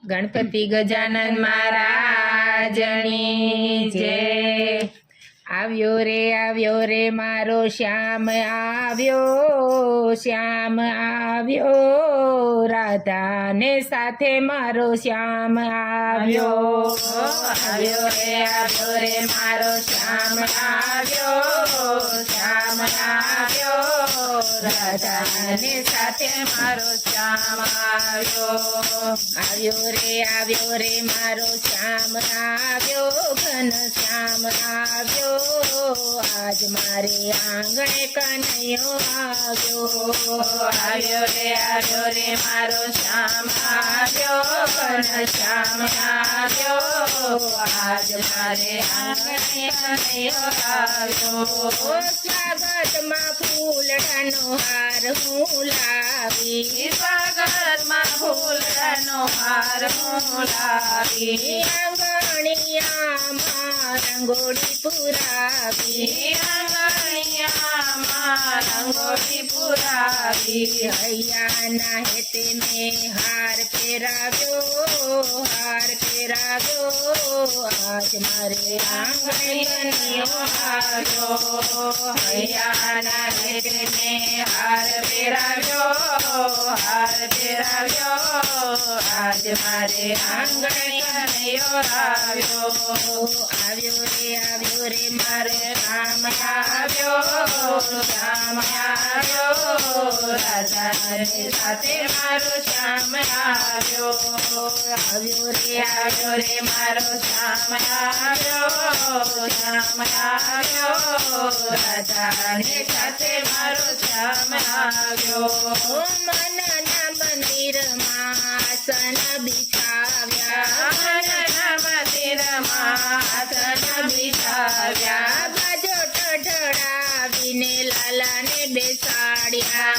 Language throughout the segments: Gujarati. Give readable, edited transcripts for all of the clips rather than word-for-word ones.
ગણપતિ ગજાનન મહારાજની જય। આવ્યો રે મારો શ્યામ આવ્યો રાધાને સાથે મારો શ્યામ આવ્યો રે મારો શ્યામ આવ્યો રાધાને સાથે મારો શ્યામ આવ્યો રે મારો શ્યામ આવ્યો ઘન શ્યામ આવ્યો આજ મારે આંગણે કનૈયો આવ્યો રે મારો શ્યામ આવ્યો ઘન શ્યામ આવ્યો આજ મારે આંગણે કનૈયો આવ્યો। સ્વાગતમાં ફૂલડાનો હાર હું લાવી આંગણિયામાં રંગોળી પુરાવી હૈયાના હેતે મેં હાર પહેરાવ્યો આજ મારે આંગણે કનૈયો આવ્યો હૈયાના હેતે મેં હાર પહેરાવ્યો આજ મારે આંગણે કનૈયો આવ્યો રે મારે રામ આવ્યો રાધાને સાથે મારો શ્યામ આવ્યો રે મારો શ્યામ આવ્યો રાધાને સાથે મારો શ્યામ આવ્યો। મનના મંદિરમાં આસન બિછાવ્યા બાજો ઢળાવીને લાલાને બેસાડ્યા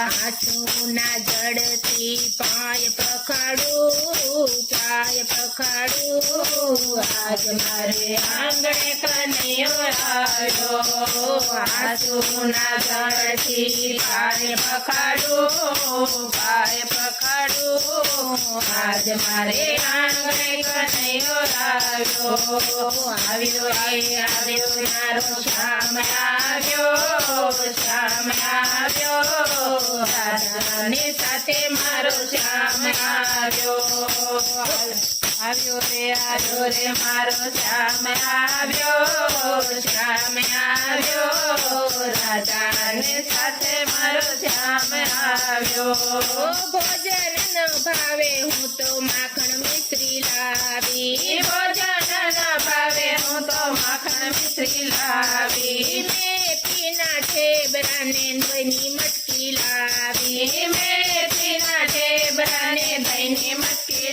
આંસુના જળથી પાય પખાડું આજ મારે આંગણે કનૈયો આવ્યો આંસુના જળથી પાય પખાડું આજ મારે આંગણે કનૈયો આવ્યો મારો શ્યામ આવ્યો રાધાને સાથે મારો શ્યામ આવ્યો રે મારો શ્યામ આવ્યો રાધાને સાથે મારો શ્યામ આવ્યો। ભોજન ન ભાવે હું તો માખણ મિશ્રી લાવી મેથીના ઠેબરાને દહીંની મટકી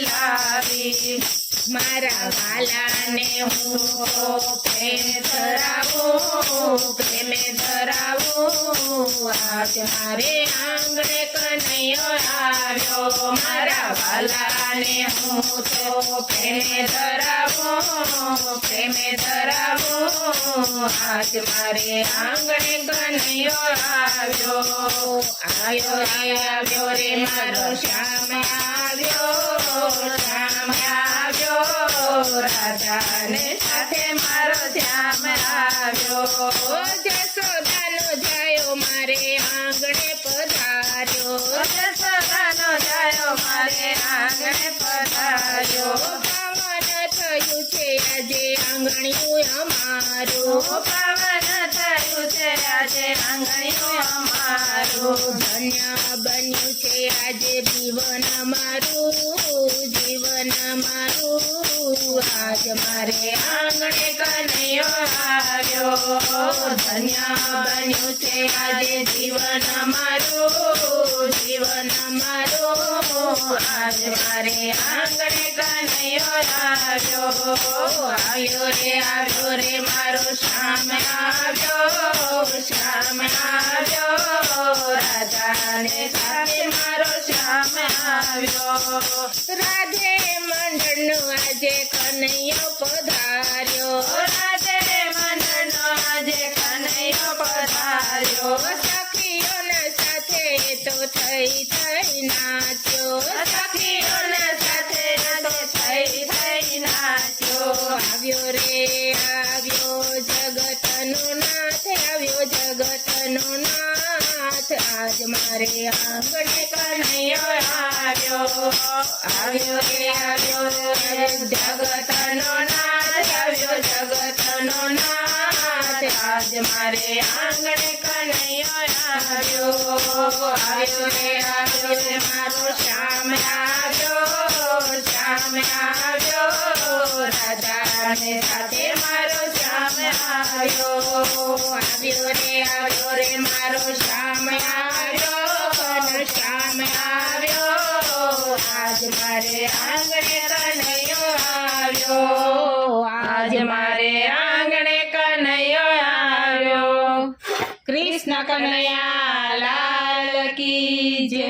લાવી મારા વાલાને હું પ્રેમે ધરાવું આજ મારે આંગણે કનૈયો આવ્યો મારા વાલાને હું તો પ્રેમે ધરાવું આજ મારે આંગણે કનૈયો આવ્યો રે મારો શ્યામ આવ્યો રાધાને સાથે મારો શ્યામ આવ્યો। જશોદાનો જાયો મારે આંગણે પધાર્યો પાવન થયું છે આજે આંગણિયું અમારું ધન્ય બન્યું છે આજે જીવન મારું આજ મારે આંગણે કનૈયો આવ્યો ધન્ય બન્યું છે આજે જીવન મારું આજ મારે આંગણે કનૈયો આવ્યો રે મારો શ્યામ આવ્યો રાધાને સાથે મારો શ્યામ આવ્યો। રાધે મંડળનો આજે કનૈયો પધાર્યો સખીઓના સાથે તો થઈ નાચ્યો સખીઓના સાથે તો થઈ નાચ્યો આવ્યો રે આવ્યો જગતનો નાથ આવ્યો જગતનો નાથ આજ મારે આંગણે કનૈયો આવ્યો રે આવ્યો જગતનો નાથ આવ્યો જગતનો નાથ આજ મારે આંગણે કનૈયો આવ્યો રે આવ્યો મારો શ્યામ આવ્યો રાધાને સાથે મારો શ્યામ આવ્યો રે મારો શ્યામ આવ્યો આજ મારે આંગણે કનૈયો આવ્યો આજ મારે આંગણે કનૈયો આવ્યો કૃષ્ણ કનૈયા લાલ કી જય।